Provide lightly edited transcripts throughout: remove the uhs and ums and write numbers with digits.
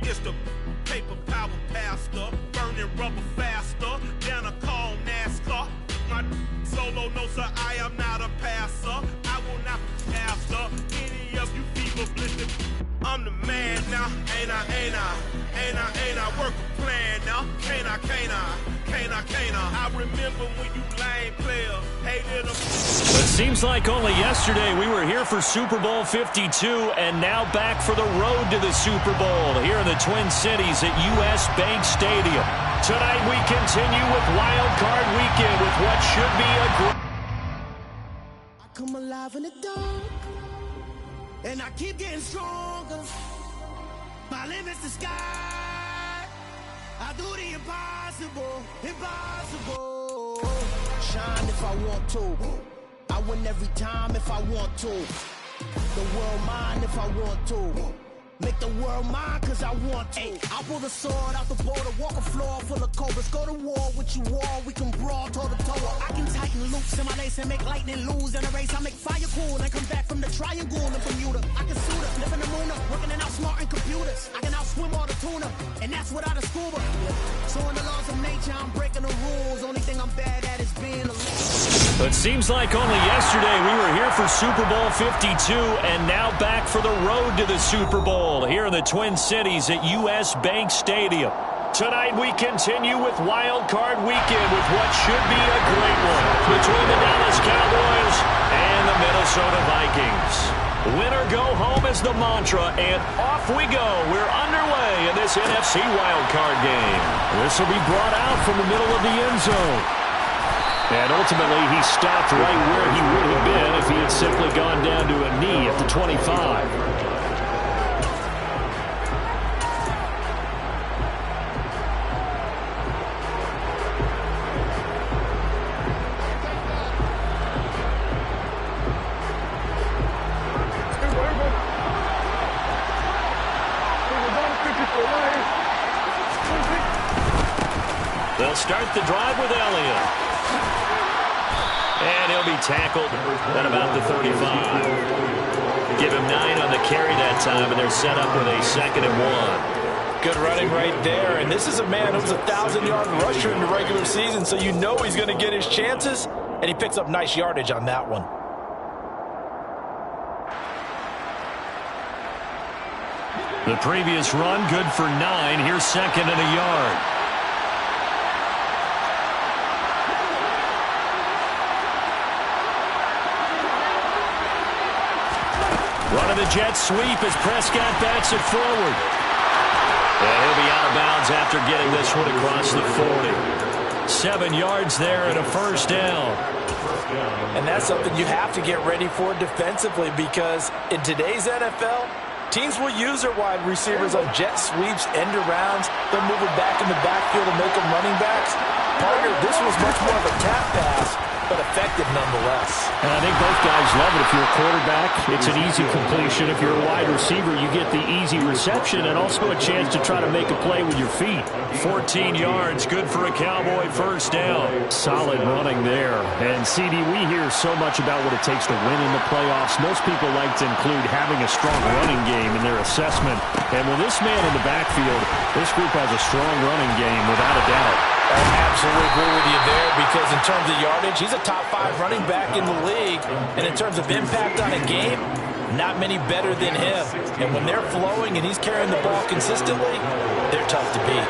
It's the paper power pastor, burning rubber faster than a call NASCAR. My solo, no sir, I am not a passer. I will not be after any of you fever blistered. I'm the man now, ain't I? Work a plan now, can't I? I remember when you lame players hated them. It seems like only yesterday we were here for Super Bowl 52 and now back for the road to the Super Bowl here in the Twin Cities at U.S. Bank Stadium. Tonight we continue with Wild Card Weekend with what should be a great... I come alive in the dark, and I keep getting stronger. My limit's the sky. I do the impossible. Shine if I want to. I win every time if I want to. The world mine if I want to. Make the world mine cause I want to. Ay, I'll pull the sword out the border, walk a floor full of cobras. Go to war with you all, we can brawl toe to toe. I can tighten loops in my lace and make lightning lose in a race. I make fire cool and come back from the triangle in Bermuda. I can suit up, live in the moon up, working and outsmarting computers. I can outswim all the tuna, and that's without a scuba. So in the laws of nature, I'm breaking the rules. Only thing I'm bad at is being a It seems like only yesterday we were here for Super Bowl 52 and now back for the road to the Super Bowl here in the Twin Cities at U.S. Bank Stadium. Tonight we continue with Wild Card Weekend with what should be a great one between the Dallas Cowboys and the Minnesota Vikings. Winner go home is the mantra, and off we go. We're underway in this NFC Wild Card game. This will be brought out from the middle of the end zone. And ultimately, he stopped right where he would have been if he had simply gone down to a knee at the 25. They'll start the drive with Elliott. And he'll be tackled at about the 35. Give him 9 on the carry that time, and they're set up with a 2nd and 1. Good running right there, and this is a man who's a 1,000-yard rusher in the regular season, so you know he's going to get his chances, and he picks up nice yardage on that one. The previous run, good for 9. Here's 2nd and a yard. Running the jet sweep as Prescott bats it forward. And he'll be out of bounds after getting this one across the 40. 7 yards there and a first down. And that's something you have to get ready for defensively, because in today's NFL, teams will use their wide receivers on jet sweeps, end arounds. They'll move it back in the backfield and make them running backs. Partner, this was much more of a tap pass, but effective nonetheless. And I think both guys love it. If you're a quarterback, it's an easy completion. If you're a wide receiver, you get the easy reception and also a chance to try to make a play with your feet. 14 yards, good for a Cowboy first down. Solid running there. And, CD, we hear so much about what it takes to win in the playoffs. Most people like to include having a strong running game in their assessment. And with this man in the backfield, this group has a strong running game without a doubt. I absolutely agree with you there, because in terms of yardage, he's a top 5 running back in the league. And in terms of impact on a game, not many better than him. And when they're flowing and he's carrying the ball consistently, they're tough to beat.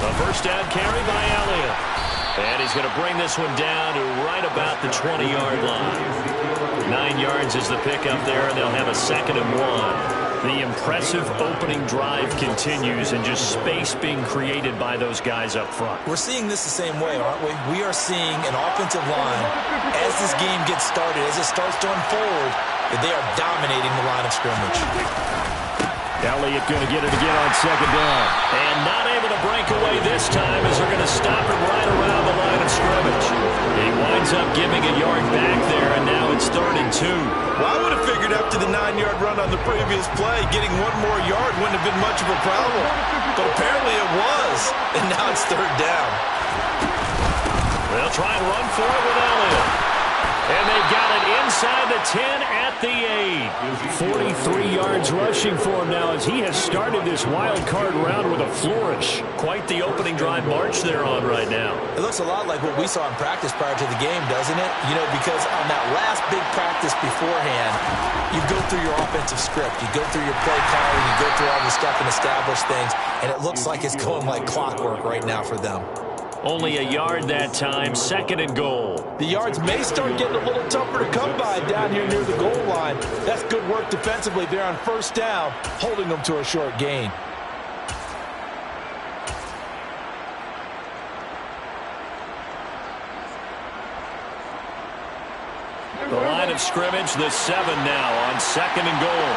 A first down carry by Elliott. And he's going to bring this one down to right about the 20-yard line. 9 yards is the pickup there, and they'll have a 2nd and 1. The impressive opening drive continues, and just space being created by those guys up front. We're seeing this the same way, aren't we? We are seeing an offensive line, as this game gets started, as it starts to unfold, that they are dominating the line of scrimmage. Elliott going to get it again on 2nd down. And not able to break away this time, as they're going to stop it right around the line of scrimmage. He winds up giving a yard back there, and now it's 3rd and 2. Well, I would have figured after the 9-yard run on the previous play, getting 1 more yard wouldn't have been much of a problem. But apparently it was, and now it's 3rd down. They'll try and run for it with Elliott. And they got it inside the 10 at the 8. 43 yards rushing for him now as he has started this wild card round with a flourish. Quite the opening drive march they're on right now. It looks a lot like what we saw in practice prior to the game, doesn't it? You know, because on that last big practice beforehand, you go through your offensive script, you go through your play calling, you go through all the stuff and establish things, and it looks like it's going like clockwork right now for them. Only a yard that time, 2nd and goal. The yards may start getting a little tougher to come by down here near the goal line. That's good work defensively there on 1st down, holding them to a short gain. The line of scrimmage, the 7 now on 2nd and goal.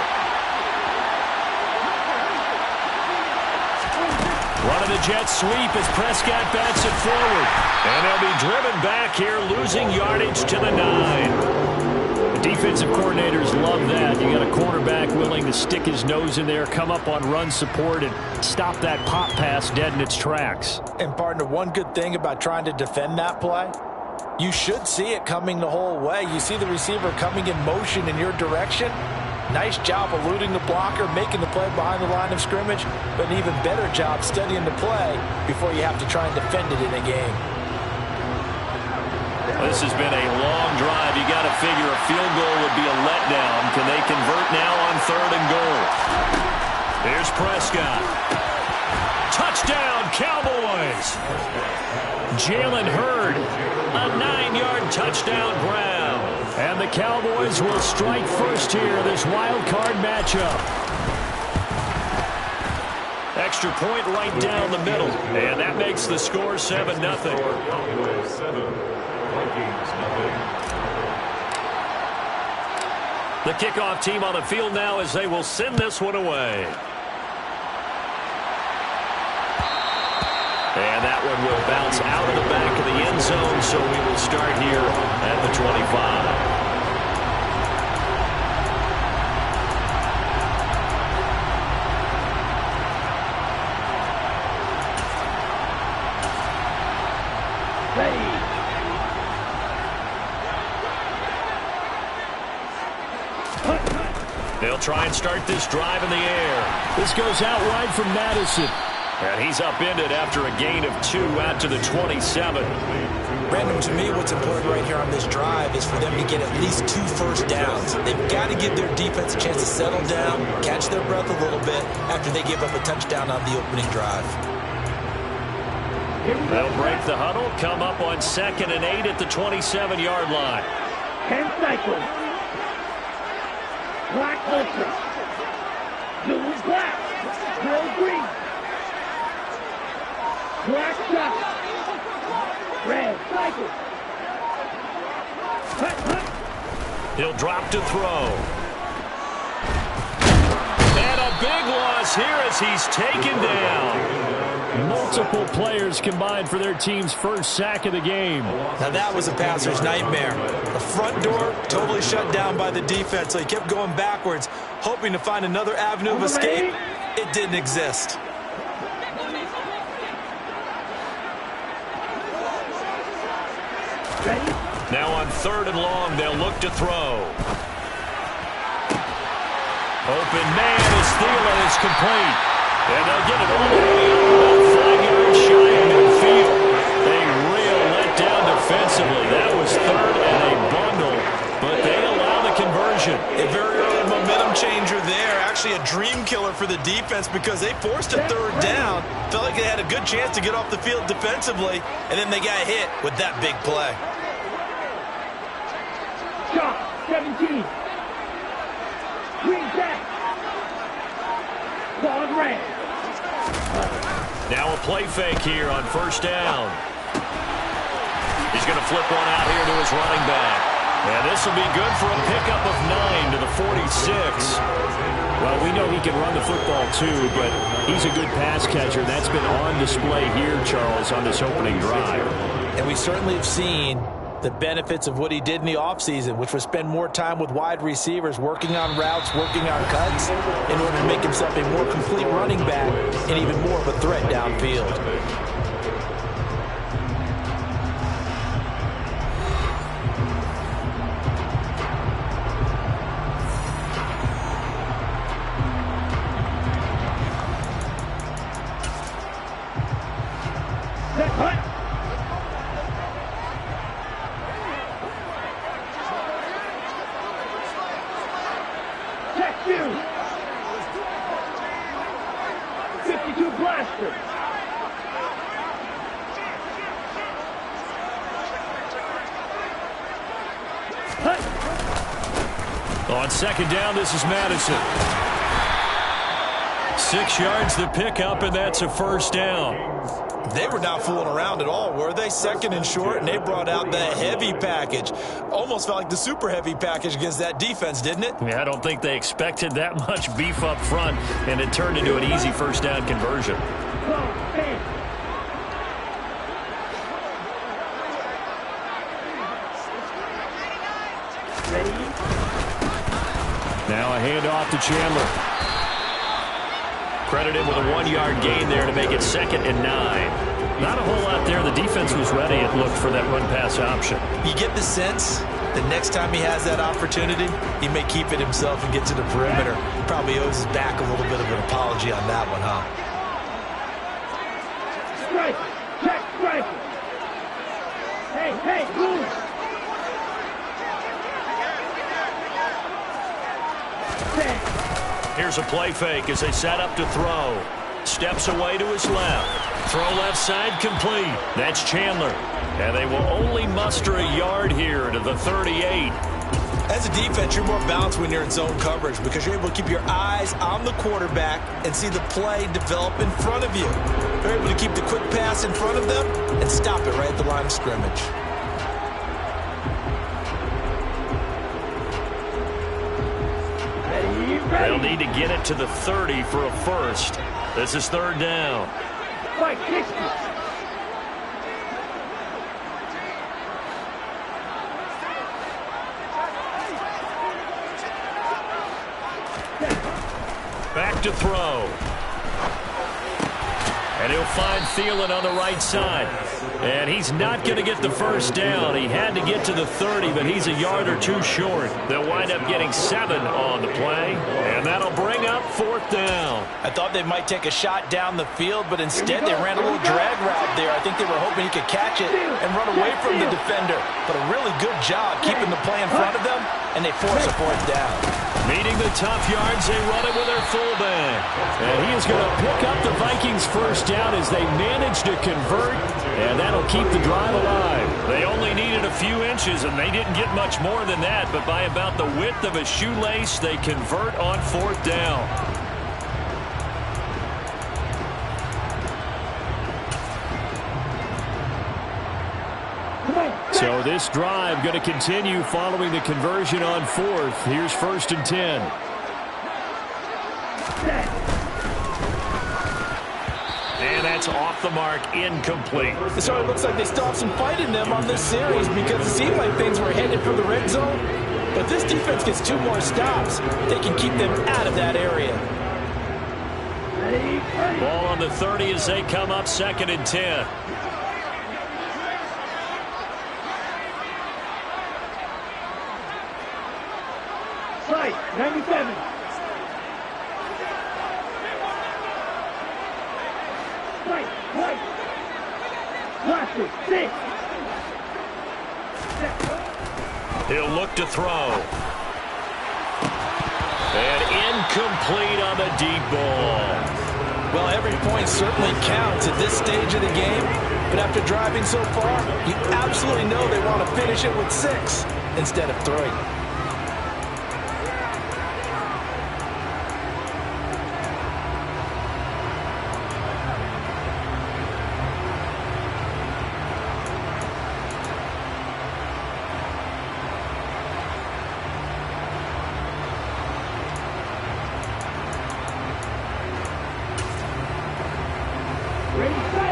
Running the jet sweep as Prescott bats it forward. And they'll be driven back here, losing yardage to the 9. The defensive coordinators love that. You got a quarterback willing to stick his nose in there, come up on run support, and stop that pop pass dead in its tracks. And partner, one good thing about trying to defend that play, you should see it coming the whole way. You see the receiver coming in motion in your direction. Nice job eluding the blocker, making the play behind the line of scrimmage, but an even better job studying the play before you have to try and defend it in a game. This has been a long drive. You got to figure a field goal would be a letdown. Can they convert now on 3rd and goal? Here's Prescott. Touchdown, Cowboys! Jalen Hurd, a 9-yard touchdown grab. And the Cowboys will strike first here, this wild card matchup. Extra point right down the middle. And that makes the score 7-0. The kickoff team on the field now as they will send this one away. And that one will bounce out of the back of the end zone, so we will start here at the 25. They'll try and start this drive in the air. This goes out wide from Madison. And he's upended after a gain of 2 out to the 27. Brandon, to me, what's important right here on this drive is for them to get at least 2 first downs. They've got to give their defense a chance to settle down, catch their breath a little bit after they give up a touchdown on the opening drive. They'll break the huddle, come up on 2nd and 8 at the 27-yard line. 10 cycles. Black ultra. Blue black. Blue green. Black shot. Red cycle. He'll drop to throw. And a big loss here as he's taken down. Multiple players combined for their team's first sack of the game. Now that was a passer's nightmare. The front door totally shut down by the defense, so he kept going backwards, hoping to find another avenue of escape. It didn't exist. Now on 3rd and long, they'll look to throw. Open man as Thielen is complete. And they'll get it all the way up about 5 yards shy of midfield. A real letdown defensively. That was 3rd and a bundle, but they allow the conversion. A very early momentum changer there. Actually a dream killer for the defense because they forced a 3rd down. Felt like they had a good chance to get off the field defensively, and then they got hit with that big play. Shot 17. Green back. Ball red. Now a play fake here on 1st down. He's going to flip one out here to his running back. And this will be good for a pickup of 9 to the 46. Well, we know he can run the football too, but he's a good pass catcher. That's been on display here, Charles, on this opening drive. And we certainly have seen the benefits of what he did in the offseason, which was spend more time with wide receivers, working on routes, working on cuts, in order to make himself a more complete running back and even more of a threat downfield. faster. On second down, this is Madison. 6 yards the pickup, and that's a first down. They were not fooling around at all, were they? Second and short, and they brought out the heavy package. Almost felt like the super heavy package against that defense, didn't it? Yeah, I don't think they expected that much beef up front, and it turned into an easy first down conversion. Now a handoff to Chandler. Credited with a 1-yard gain there to make it 2nd and 9. Not a whole lot there. The defense was ready, it looked, for that run-pass option. You get the sense that next time he has that opportunity, he may keep it himself and get to the perimeter. Probably owes his back a little bit of an apology on that one, huh? Strike! Check strike! Hey, move! Here's a play fake as they set up to throw. Steps away to his left. Throw left side complete. That's Chandler. And they will only muster a yard here to the 38. As a defense, you're more balanced when you're in zone coverage because you're able to keep your eyes on the quarterback and see the play develop in front of you. You're able to keep the quick pass in front of them and stop it right at the line of scrimmage. They'll need to get it to the 30 for a first. This is 3rd down. Fight, 60. Back to throw. And he'll find Thielen on the right side. And he's not going to get the first down. He had to get to the 30, but he's a yard or two short. They'll wind up getting 7 on the play, and that'll bring up 4th down. I thought they might take a shot down the field, but instead they ran a little drag route there. I think they were hoping he could catch it and run away from the defender. But a really good job keeping the play in front of them, and they force a 4th down. Needing the tough yards, they run it with their fullback. And he is going to pick up the Vikings' first down as they manage to convert, and that'll keep the drive alive. They only needed a few inches, and they didn't get much more than that, but by about the width of a shoelace, they convert on 4th down. So this drive going to continue following the conversion on 4th. Here's 1st and 10. And that's off the mark, incomplete. So it looks like they still have some fight in them on this series because it seemed like things were headed for the red zone. But if this defense gets 2 more stops, they can keep them out of that area. Ball on the 30 as they come up 2nd and 10. Fight, 97. Fight. Classic, 6. He'll look to throw. And incomplete on the deep ball. Well, every point certainly counts at this stage of the game. But after driving so far, you absolutely know they want to finish it with 6 instead of 3.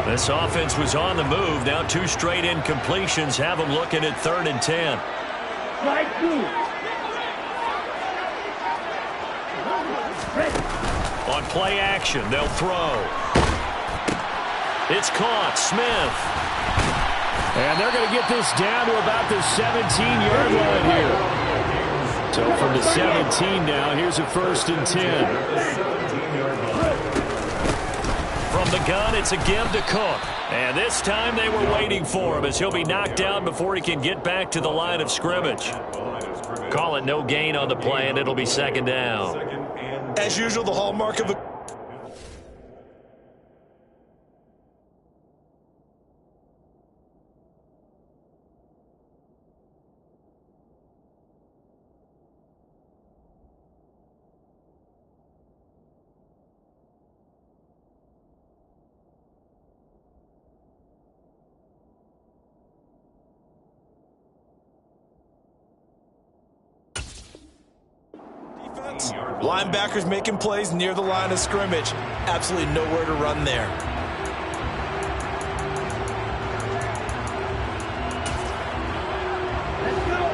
This offense was on the move. Now 2 straight incompletions have them looking at 3rd and 10. Fight 2. On play action, they'll throw. It's caught. Smith. And they're going to get this down to about the 17-yard line here. So from the 17 now, here's a 1st and 10. From the gun, it's a give to Cook. And this time they were waiting for him as he'll be knocked down before he can get back to the line of scrimmage. Call it no gain on the play, and it'll be 2nd down. As usual, the hallmark of a wants. Linebackers making plays near the line of scrimmage. Absolutely nowhere to run there.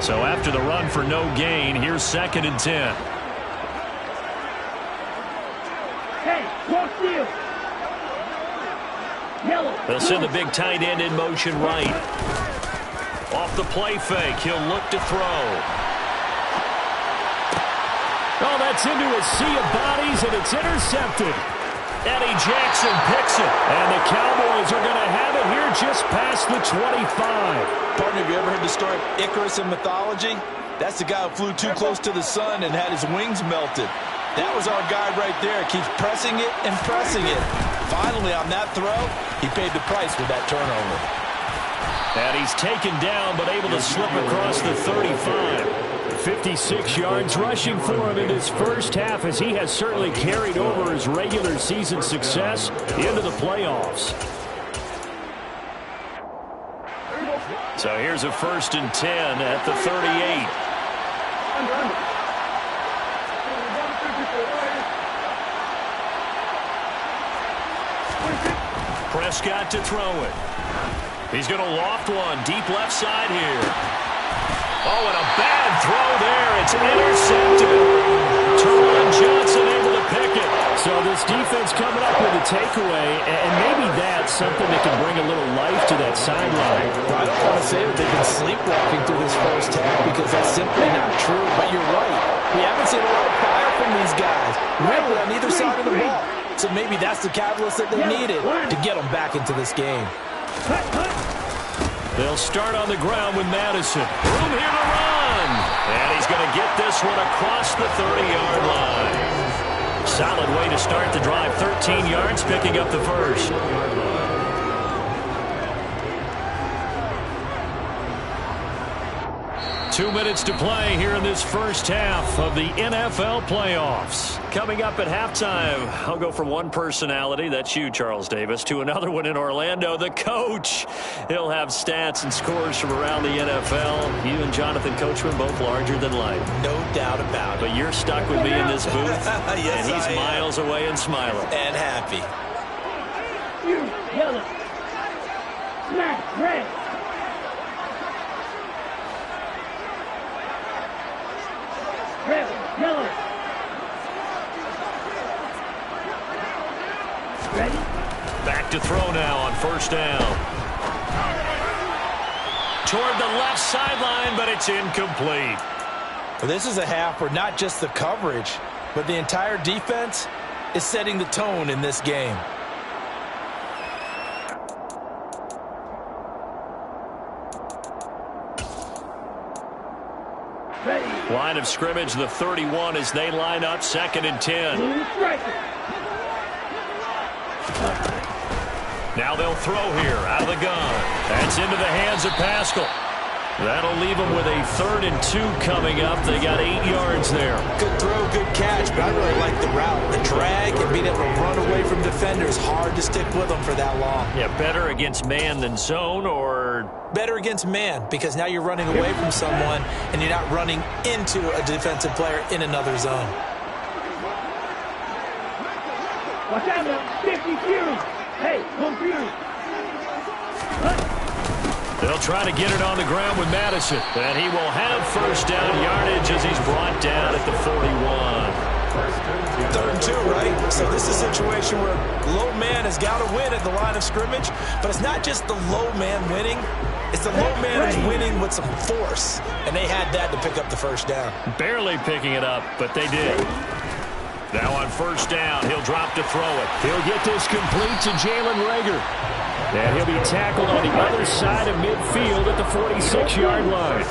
So after the run for no gain, here's 2nd and 10. Hey, cross field. Yellow. They'll send the big tight end in motion right. Off the play fake, he'll look to throw. Oh, that's into a sea of bodies, and it's intercepted. Eddie Jackson picks it, and the Cowboys are going to have it here just past the 25. Partner, have you ever heard the story of Icarus in mythology? That's the guy who flew too close to the sun and had his wings melted. That was our guy right there. Keeps pressing it and pressing it. Finally, on that throw, he paid the price with that turnover. And he's taken down, but able to slip across the 35. 56 yards rushing for him in his first half, as he has certainly carried over his regular season success into the playoffs. So here's a 1st and 10 at the 38. Prescott to throw it. He's going to loft one deep left side here. Oh, and a bad throw there. It's intercepted. Teron Johnson able to pick it. So this defense coming up with a takeaway, and maybe that's something that can bring a little life to that sideline. I don't want to say that they've been sleepwalking through this first half, because that's simply not true, but you're right. We haven't seen a lot of fire from these guys, really on either side of the ball. So maybe that's the catalyst that they needed to get them back into this game. They'll start on the ground with Madison. Room here to run. And he's going to get this one across the 30-yard line. Solid way to start the drive. 13 yards, picking up the first. 2 minutes to play here in this first half of the NFL playoffs. Coming up at halftime, I'll go from one personality, that's you, Charles Davis, to another one in Orlando, the coach. He'll have stats and scores from around the NFL. You and Jonathan Coachman both larger than life. No doubt about it. But you're stuck with me in this booth, yes, and he's miles away and smiling. And happy. Yellow. Smack, red. Red, yellow. Ready? Back to throw now on first down. Toward the left sideline, but it's incomplete. Well, this is a half where not just the coverage, but the entire defense is setting the tone in this game. Line of scrimmage, the 31, as they line up 2nd and 10. Now they'll throw here out of the gun. That's into the hands of Pascal. That'll leave them with a 3rd and 2 coming up. They got 8 yards there. Good throw, good catch, but I really like the route. The drag and being able to run away from defenders, hard to stick with them for that long. Yeah, better against man than zone, or better against man, because now you're running away from someone and you're not running into a defensive player in another zone. Watch out now, 50 Fury. Hey, come Fury. They'll try to get it on the ground with Madison. And he will have first down yardage as he's brought down at the 41. 3rd and 2, right? So this is a situation where low man has got to win at the line of scrimmage, but it's not just the low man winning. It's the low man who's winning with some force, and they had that to pick up the first down. Barely picking it up, but they did. Now on first down, he'll drop to throw it. He'll get this complete to Jalen Reagor. And he'll be tackled on the other side of midfield at the 46-yard line.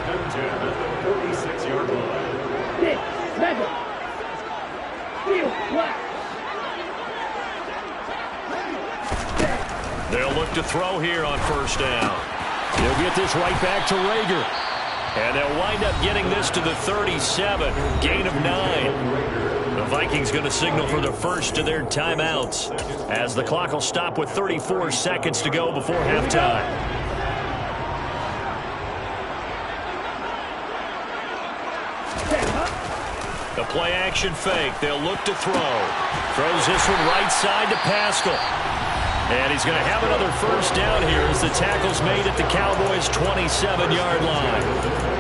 They'll look to throw here on first down. He'll get this right back to Reagor. And they'll wind up getting this to the 37. Gain of 9. The Vikings going to signal for the first of their timeouts, as the clock will stop with 34 seconds to go before halftime. The play action fake. They'll look to throw. Throws this one right side to Pascal. And he's going to have another first down here as the tackle's made at the Cowboys' 27-yard line.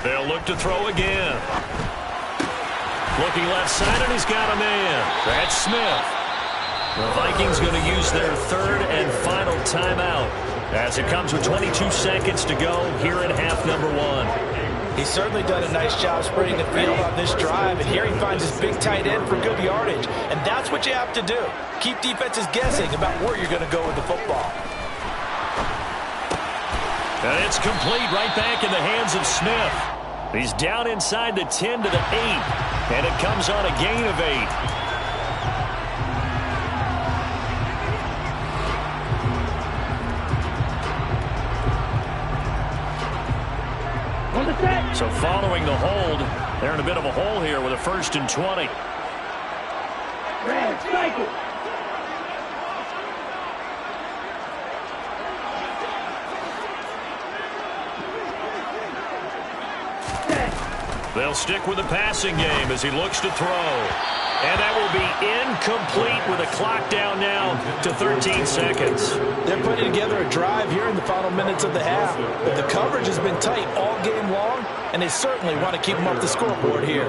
They'll look to throw again. Looking left side, and he's got a man. That's Smith. The Vikings going to use their third and final timeout as it comes with 22 seconds to go here in half number one. He's certainly done a nice job spreading the field on this drive, and here he finds his big tight end for good yardage. And that's what you have to do. Keep defenses guessing about where you're going to go with the football. And it's complete right back in the hands of Smith. He's down inside the 10 to the 8, and it comes on a gain of 8. So following the hold, they're in a bit of a hole here with a 1st and 20. Red cycle. They'll stick with the passing game as he looks to throw. And that will be incomplete with a clock down now to 13 seconds. They're putting together a drive here in the final minutes of the half. But the coverage has been tight all game long, and they certainly want to keep them up the scoreboard here.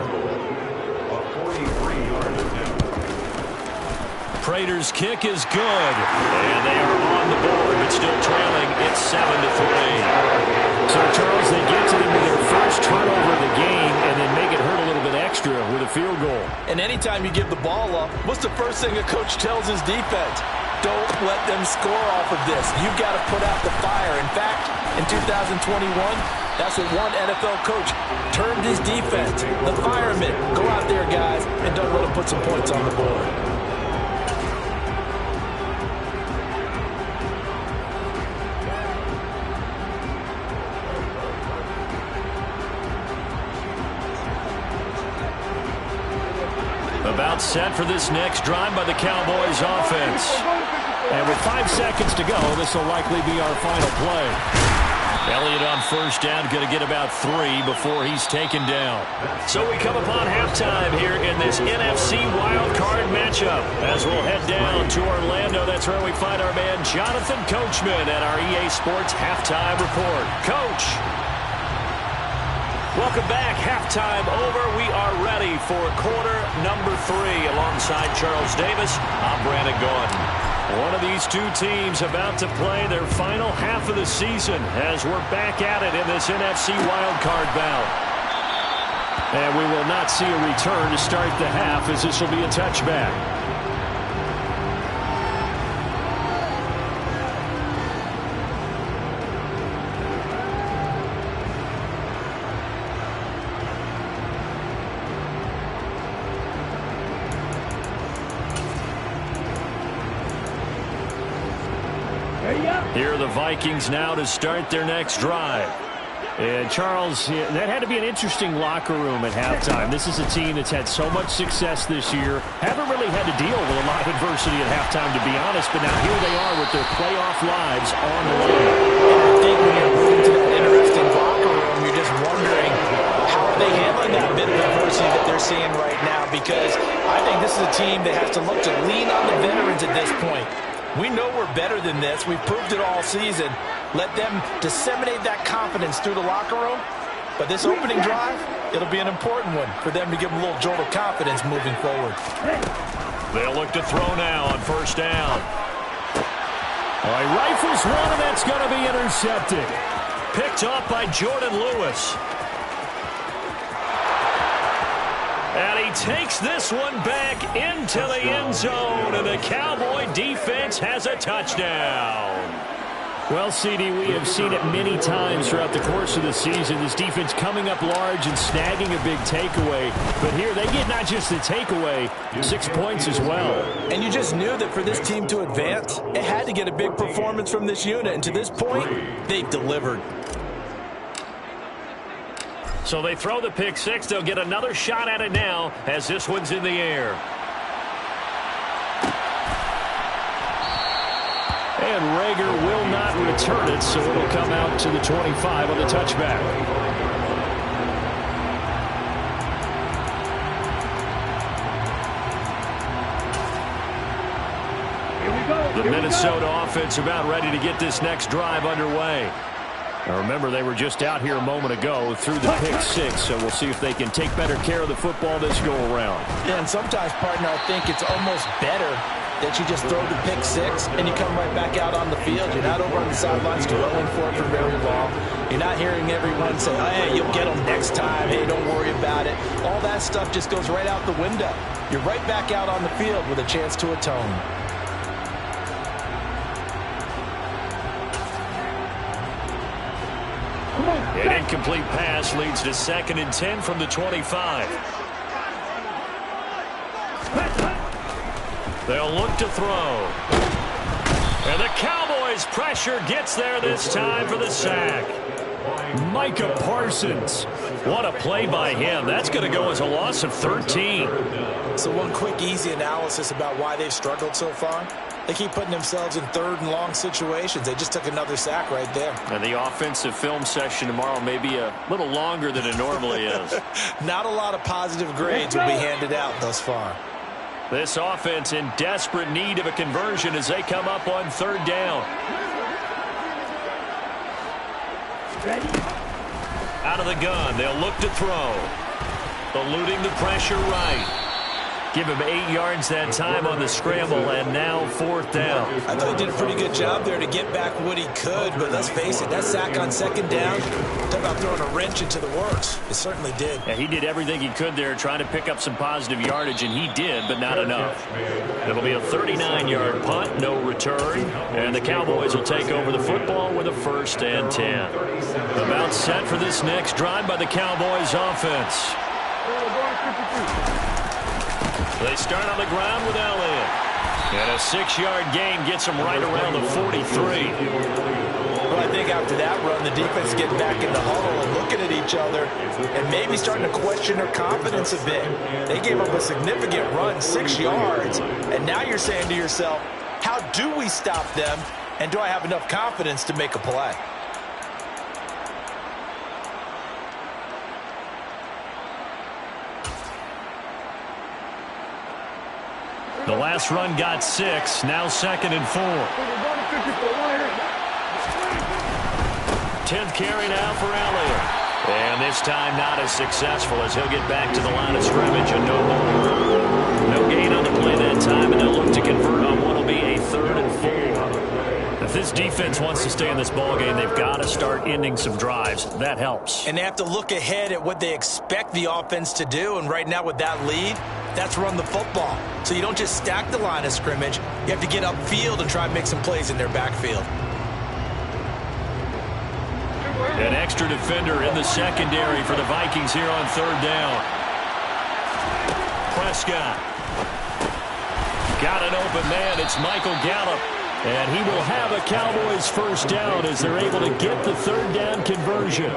Prater's kick is good. And they are on the board, but still trailing. It's 7-3. So, Charles, they get to them with their first turnover of the game and then make it hurt a little bit extra with a field goal. And anytime you give the ball up, what's the first thing a coach tells his defense? Don't let them score off of this. You've got to put out the fire. In fact, in 2021, that's what one NFL coach termed his defense. The firemen. Go out there, guys, and don't let them put some points on the board. About set for this next drive by the Cowboys offense. And with 5 seconds to go, this will likely be our final play. Elliott on first down, going to get about 3 before he's taken down. So we come upon halftime here in this NFC wildcard matchup. As we'll head down to Orlando, that's where we find our man Jonathan Coachman at our EA Sports Halftime Report. Coach. Welcome back. Halftime over. We are ready for quarter number 3. Alongside Charles Davis, I'm Brandon Gordon. One of these two teams about to play their final half of the season as we're back at it in this NFC wildcard bout. And we will not see a return to start the half as this will be a touchback. Here are the Vikings now to start their next drive. And Charles, that had to be an interesting locker room at halftime. This is a team that's had so much success this year. Haven't really had to deal with a lot of adversity at halftime, to be honest. But now here they are with their playoff lives on the line. And I think when you're moving to that interesting locker room, you're just wondering how are they handling that bit of adversity that they're seeing right now. Because I think this is a team that has to look to lean on the veterans at this point. We know we're better than this. We've proved it all season. Let them disseminate that confidence through the locker room. But this opening drive, it'll be an important one for them to give them a little jolt of confidence moving forward. They'll look to throw now on first down. All right, rifles one, and that's going to be intercepted. Picked off by Jordan Lewis. And he takes this one back into the end zone, and the Cowboy defense has a touchdown. Well, CD, we have seen it many times throughout the course of the season. This defense coming up large and snagging a big takeaway. But here they get not just the takeaway, 6 points as well. And you just knew that for this team to advance, it had to get a big performance from this unit. And to this point, they've delivered. So they throw the pick six. They'll get another shot at it now as this one's in the air. And Rager will not return it, so it'll come out to the 25 on the touchback. The Minnesota offense about ready to get this next drive underway. Now remember, they were just out here a moment ago through the pick six, so we'll see if they can take better care of the football this go-around. Yeah, and sometimes, partner, I think it's almost better that you just throw the pick six and you come right back out on the field. You're not over on the sidelines dwelling for it for very long. You're not hearing everyone say, oh, hey, you'll get them next time. Hey, don't worry about it. All that stuff just goes right out the window. You're right back out on the field with a chance to atone. An incomplete pass leads to 2nd and 10 from the 25. They'll look to throw. And the Cowboys' pressure gets there this time for the sack. Micah Parsons. What a play by him. That's going to go as a loss of 13. So one quick, easy analysis about why they've struggled so far. They keep putting themselves in 3rd and long situations. They just took another sack right there. And the offensive film session tomorrow may be a little longer than it normally is. Not a lot of positive grades will be handed out thus far. This offense in desperate need of a conversion as they come up on 3rd down. Out of the gun, they'll look to throw. Eluding the pressure right. Give him 8 yards that time on the scramble, and now 4th down. I thought he did a pretty good job there to get back what he could, but let's face it, that sack on 2nd down, talk about throwing a wrench into the works. It certainly did. Yeah, he did everything he could there trying to pick up some positive yardage, and he did, but not enough. It'll be a 39-yard punt, no return, and the Cowboys will take over the football with a 1st and 10. About set for this next drive by the Cowboys offense. They start on the ground with Elliott. And a 6-yard gain gets them right around the 43. Well, I think after that run, the defense getting back in the huddle and looking at each other and maybe starting to question their confidence a bit. They gave up a significant run, 6 yards, and now you're saying to yourself, how do we stop them, and do I have enough confidence to make a play? The last run got 6, now 2nd and 4. 10th carry now for Elliott. And this time not as successful as he'll get back to the line of scrimmage and no more. No gain on the play that time, and they'll look to convert on what will be a 3rd and 4. If this defense wants to stay in this ballgame, they've got to start ending some drives. That helps. And they have to look ahead at what they expect the offense to do, and right now with that lead, that's run the football. So you don't just stack the line of scrimmage. You have to get upfield and try and make some plays in their backfield. An extra defender in the secondary for the Vikings here on 3rd down. Prescott. Got an open man. It's Michael Gallup. And he will have a Cowboys 1st down as they're able to get the 3rd down conversion.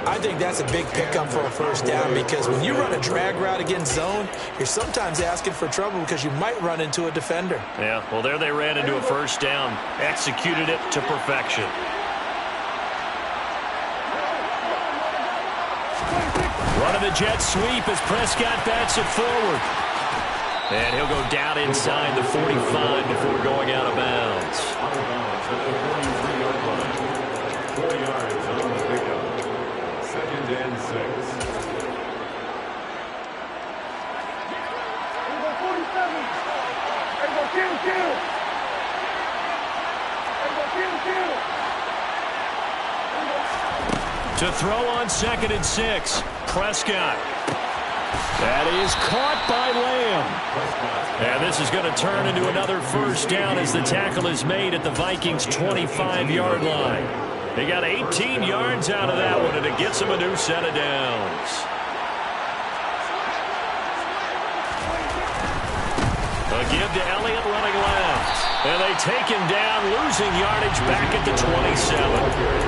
I think that's a big pickup for a 1st down because when you run a drag route against zone, you're sometimes asking for trouble because you might run into a defender. Yeah, well, there they ran into a 1st down. Executed it to perfection. Running the jet sweep as Prescott bats it forward. And he'll go down inside the 45 before going out of bounds. 4 yards on the pickup. 2nd and 6. To throw on 2nd and 6, Prescott. That is caught by Lamb. And this is going to turn into another first down as the tackle is made at the Vikings' 25-yard line. They got 18 yards out of that one, and it gets them a new set of downs. A give to Elliott running left. And they take him down, losing yardage back at the 27.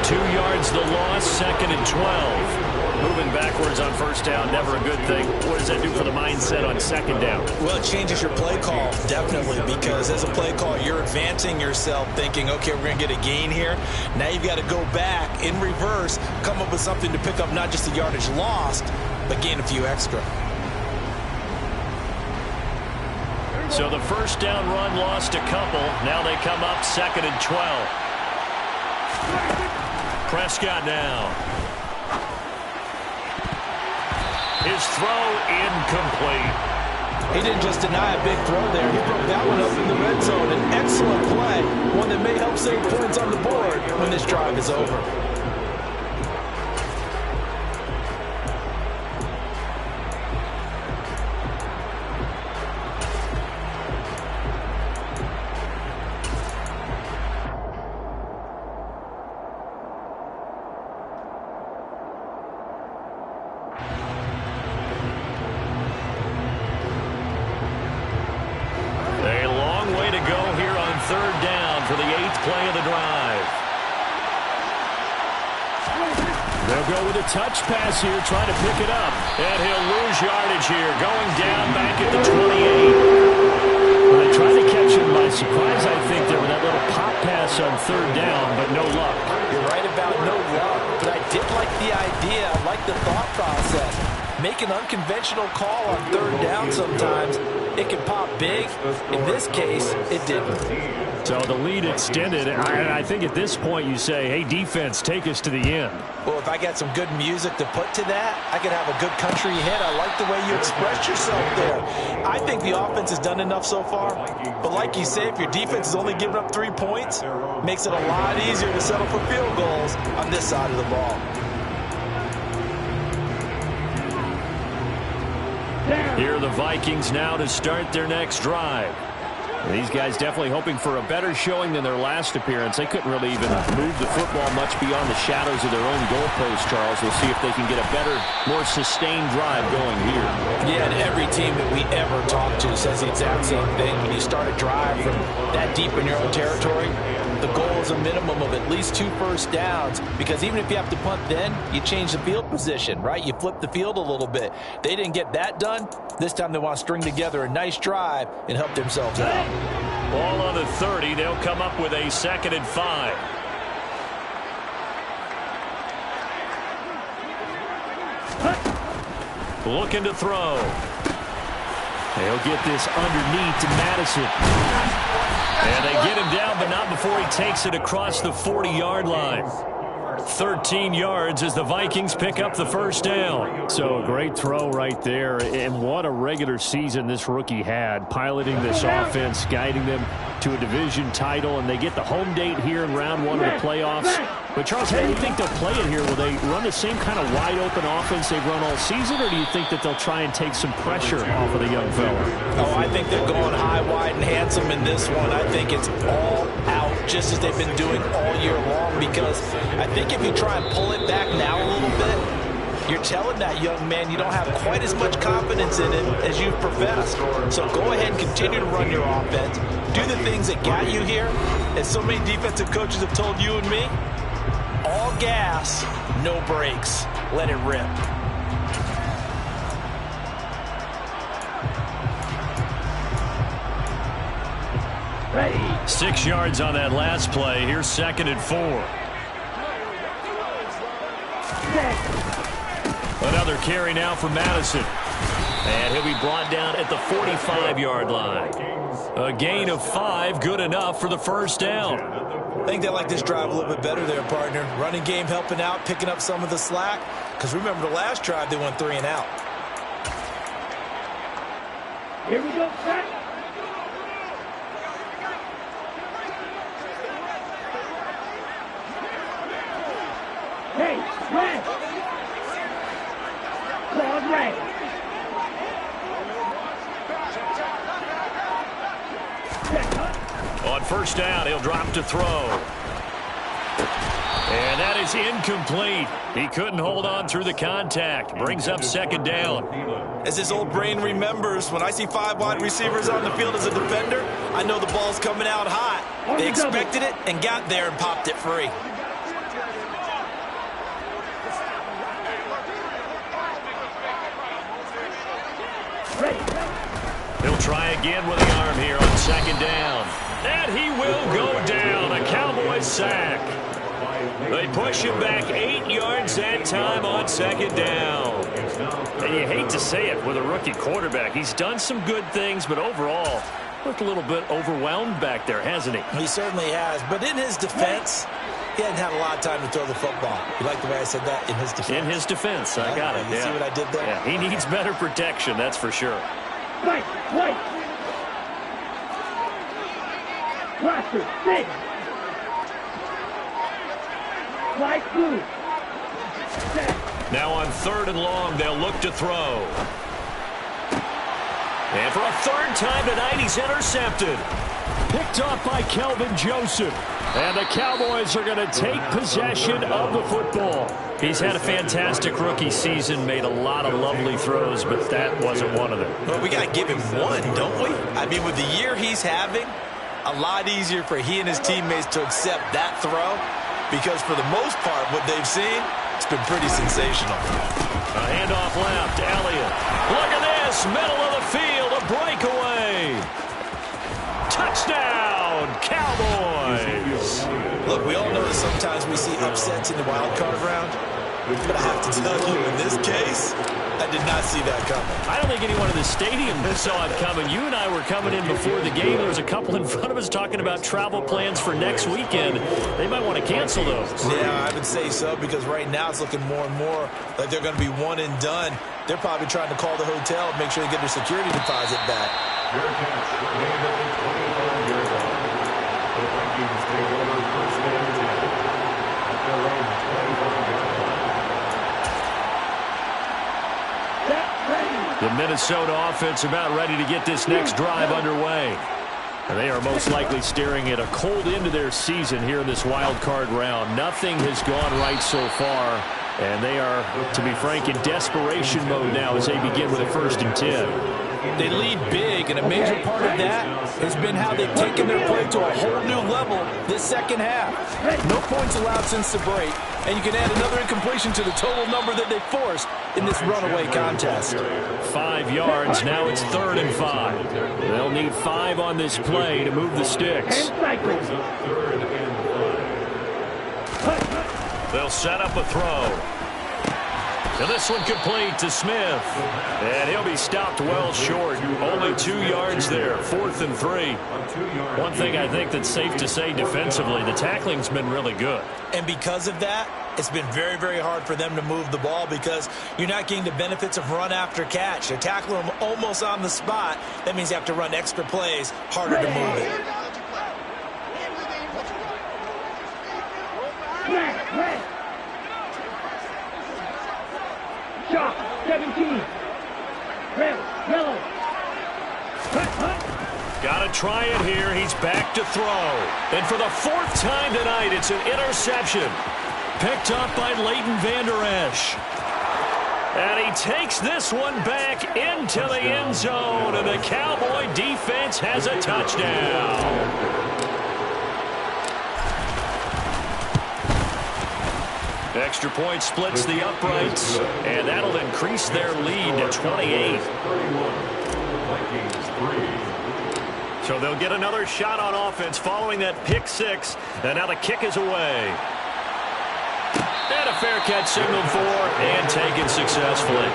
2 yards the loss, 2nd and 12. Moving backwards on first down, never a good thing. What does that do for the mindset on 2nd down? Well, it changes your play call, definitely, because as a play call, you're advancing yourself thinking, okay, we're going to get a gain here. Now you've got to go back in reverse, come up with something to pick up not just the yardage lost, but gain a few extra. So the first down run lost a couple. Now they come up 2nd and 12. Prescott now. His throw incomplete. He didn't just deny a big throw there. He broke that one up in the red zone. An excellent play. One that may help save points on the board when this drive is over. Touch pass here, trying to pick it up. And he'll lose yardage here, going down back at the 28. Well, they tried to catch him by surprise, I think, there with that little pop pass on 3rd down, but no luck. You're right about no luck, but I did like the idea. I like the thought process. Make an unconventional call on 3rd down sometimes. It can pop big. In this case, it didn't. So the lead extended. I think at this point you say, hey, defense, take us to the end. Well, if I got some good music to put to that, I could have a good country hit. I like the way you express yourself there. I think the offense has done enough so far. But like you say, if your defense is only giving up 3 points, it makes it a lot easier to settle for field goals on this side of the ball. Here are the Vikings now to start their next drive. These guys definitely hoping for a better showing than their last appearance. They couldn't really even move the football much beyond the shadows of their own goalpost, Charles. We'll see if they can get a better, more sustained drive going here. Yeah, and every team that we ever talk to says the exact same thing. When you start a drive from that deep in your own territory, the goal is a minimum of at least 2 first downs, because even if you have to punt then, you change the field position, right? You flip the field a little bit. They didn't get that done. This time they want to string together a nice drive and help themselves out. Ball on the 30. They'll come up with a 2nd and 5. Looking to throw. They'll get this underneath to Madison. And they get him down, but not before he takes it across the 40-yard line. 13 yards as the Vikings pick up the first down. So a great throw right there, and what a regular season this rookie had, piloting this offense, guiding them to a division title, and they get the home date here in round 1 of the playoffs. But Charles, how do you think they'll play it here? Will they run the same kind of wide-open offense they've run all season, or do you think that they'll try and take some pressure off of the young fella? Oh, I think they're going high, wide, and handsome in this one. I think it's all out, just as they've been doing all year long, because I think if you try and pull it back now a little bit, you're telling that young man you don't have quite as much confidence in him as you've professed. So go ahead and continue to run your offense. Do the things that got you here. As so many defensive coaches have told you and me, all gas, no brakes. Let it rip. Ready. 6 yards on that last play. Here's 2nd and 4. Another carry now for Madison. And he'll be brought down at the 45-yard line. A gain of 5, good enough for the first down. I think they like this drive a little bit better there, partner. Running game helping out, picking up some of the slack. Because remember the last drive, they went 3 and out. Here we go, set. Hey, red. Claude red. On first down, he'll drop to throw. And that is incomplete. He couldn't hold on through the contact. Brings up second down. As his old brain remembers, when I see 5 wide receivers on the field as a defender, I know the ball's coming out hot. They expected it and got there and popped it free. He'll try again with the arm here on second down. And he will go down. A Cowboys sack. They push him back 8 yards that time on second down. And you hate to say it with a rookie quarterback. He's done some good things, but overall, looked a little bit overwhelmed back there, hasn't he? He certainly has. But in his defense, he hadn't had a lot of time to throw the football. You like the way I said that? In his defense. In his defense. I got it. You see what I did there? Yeah, he needs better protection, that's for sure. White. Blaster, 6. White, blue. Now on 3rd and long, they'll look to throw. And for a 3rd time tonight, he's intercepted. Picked off by Kelvin Joseph. And the Cowboys are going to take possession of the football. He's had a fantastic rookie season, made a lot of lovely throws, but that wasn't one of them. Well, we got to give him one, don't we? I mean, with the year he's having, a lot easier for he and his teammates to accept that throw, because for the most part, what they've seen, it's been pretty sensational. A handoff left, Elliott. Look at this, middle of the field, a breakaway. Touchdown, Cowboys. Look, we all know that sometimes we see upsets in the wild card round, but I have to tell you, in this case, I did not see that coming. I don't think anyone in the stadium saw it coming. You and I were coming in before the game. There was a couple in front of us talking about travel plans for next weekend. They might want to cancel those. Yeah, I would say so, because right now it's looking more and more like they're going to be one and done. They're probably trying to call the hotel and make sure they get their security deposit back. Your catch, made at the 25-yard line. The Vikings take over first and 10 at their own 25-yard line. The Minnesota offense about ready to get this next drive underway. And they are most likely staring at a cold end of their season here in this wild card round. Nothing has gone right so far, and they are, to be frank, in desperation mode now as they begin with a 1st and 10. They lead big, and a major part of that has been how they've taken their play to a whole new level this second half. No points allowed since the break, and you can add another incompletion to the total number that they forced in this runaway contest. 5 yards, now it's 3rd and 5. They'll need 5 on this play to move the sticks. They'll set up a throw. And this one complete to Smith. And he'll be stopped well short. Only 2 yards there. 4th and 3. One thing I think that's safe to say defensively, the tackling's been really good. And because of that, it's been very, very hard for them to move the ball, because you're not getting the benefits of run after catch. They're tackling them almost on the spot. That means you have to run extra plays, harder to move it. Shot, 17. Red, yellow. Got to try it here. He's back to throw. And for the 4th time tonight, it's an interception. Picked up by Leighton Vander Esch. And he takes this one back into the end zone. And the Cowboy defense has a touchdown. Extra point splits the uprights, and that'll increase their lead to 28. So they'll get another shot on offense following that pick 6, and now the kick is away. And a fair catch signaled for and taken successfully.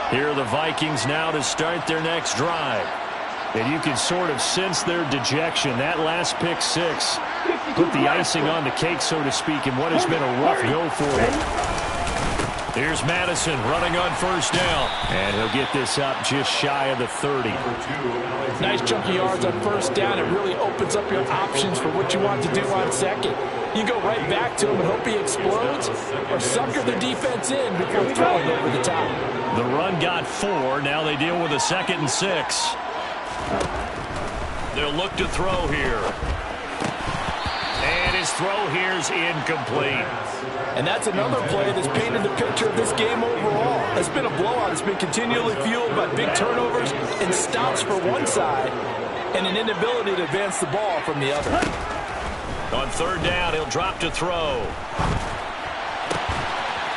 Here are the Vikings now to start their next drive. And you can sort of sense their dejection. That last pick 6 put the icing on the cake, so to speak, in what has been a rough go for them. Here's Madison running on first down. And he'll get this up just shy of the 30. Nice chunky yards on first down. It really opens up your options for what you want to do on second. You go right back to him and hope he explodes, or sucker the defense in before throwing over the top. The run got 4. Now they deal with a 2nd and 6. They'll look to throw here. And his throw here's incomplete. And that's another play that's painted the picture of this game overall. It's been a blowout. It's been continually fueled by big turnovers and stops for one side and an inability to advance the ball from the other. On third down, he'll drop to throw.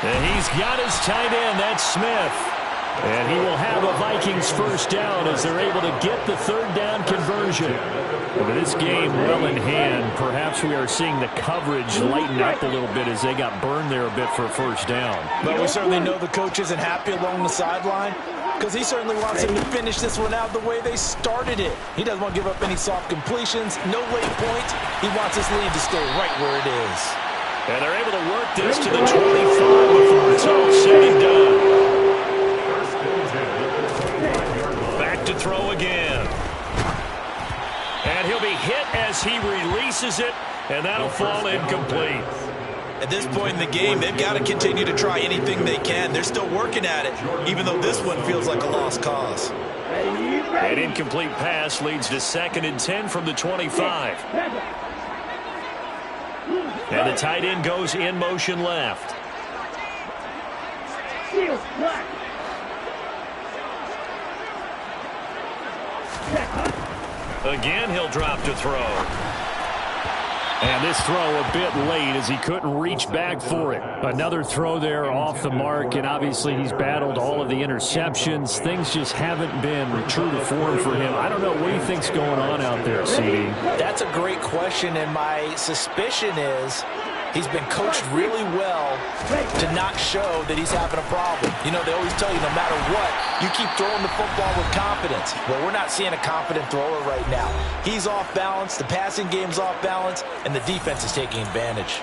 And he's got his tight end. That's Smith. And he will have a Vikings first down as they're able to get the third down conversion. With this game well in hand, perhaps we are seeing the coverage lighten up a little bit as they got burned there a bit for a first down. But we certainly know the coach isn't happy along the sideline because he certainly wants him to finish this one out the way they started it. He doesn't want to give up any soft completions, no late points. He wants his lead to stay right where it is. And they're able to work this to the 25 before it's all said and done. Back to throw again. And he'll be hit as he releases it, and that'll fall incomplete. At this point in the game, they've got to continue to try anything they can. They're still working at it, even though this one feels like a lost cause. An incomplete pass leads to 2nd and 10 from the 25. And the tight end goes in motion left. Again, he'll drop to throw. And this throw a bit late as he couldn't reach back for it. Another throw there off the mark, and obviously he's battled all of the interceptions. Things just haven't been true to form for him. I don't know. What do you think's going on out there, CD? That's a great question, and my suspicion is he's been coached really well to not show that he's having a problem. You know, they always tell you no matter what, you keep throwing the football with confidence. Well, we're not seeing a confident thrower right now. He's off balance, the passing game's off balance, and the defense is taking advantage.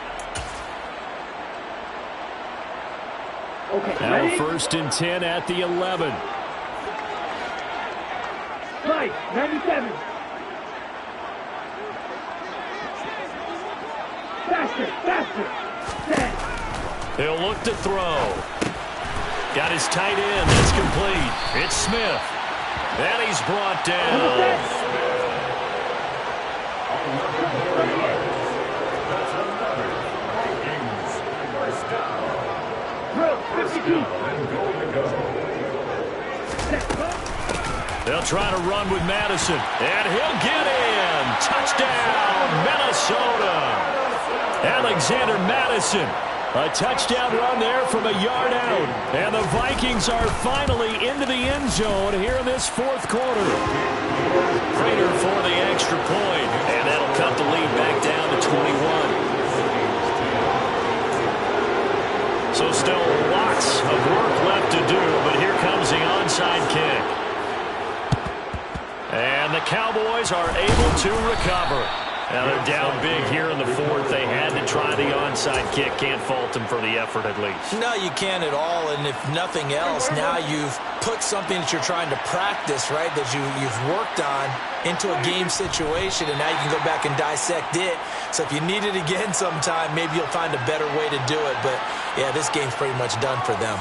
Now 1st and 10 at the 11. 97. Faster. He'll look to throw. Got his tight end. It's complete. It's Smith. And he's brought down. They'll try to run with Madison. And he'll get in. Touchdown, Minnesota. Alexander Madison. A touchdown run there from a yard out. And the Vikings are finally into the end zone here in this 4th quarter. Prater for the extra point. And that'll cut the lead back down to 21. So still lots of work left to do, but here comes the onside kick. And the Cowboys are able to recover. Now they're down big here in the 4th. They had to try the onside kick. Can't fault them for the effort at least. No, you can't at all. And if nothing else, now you've put something that you're trying to practice, right, that you've worked on into a game situation, and now you can go back and dissect it. So if you need it again sometime, maybe you'll find a better way to do it. But, yeah, this game's pretty much done for them.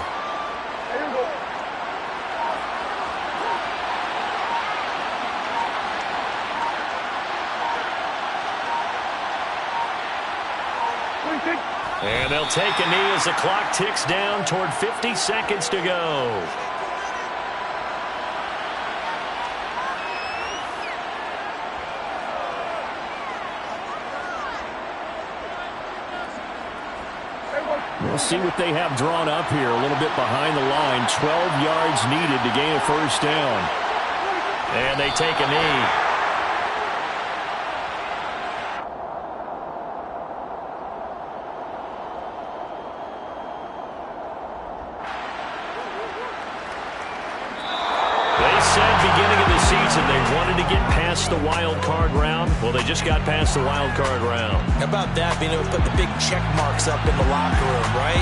And they'll take a knee as the clock ticks down toward 50 seconds to go. We'll see what they have drawn up here. A little bit behind the line. 12 yards needed to gain a first down. And they take a knee. Beginning of the season, they wanted to get past the wild card round. Well, they just got past the wild card round. How about that, being able to put the big check marks up in the locker room, right?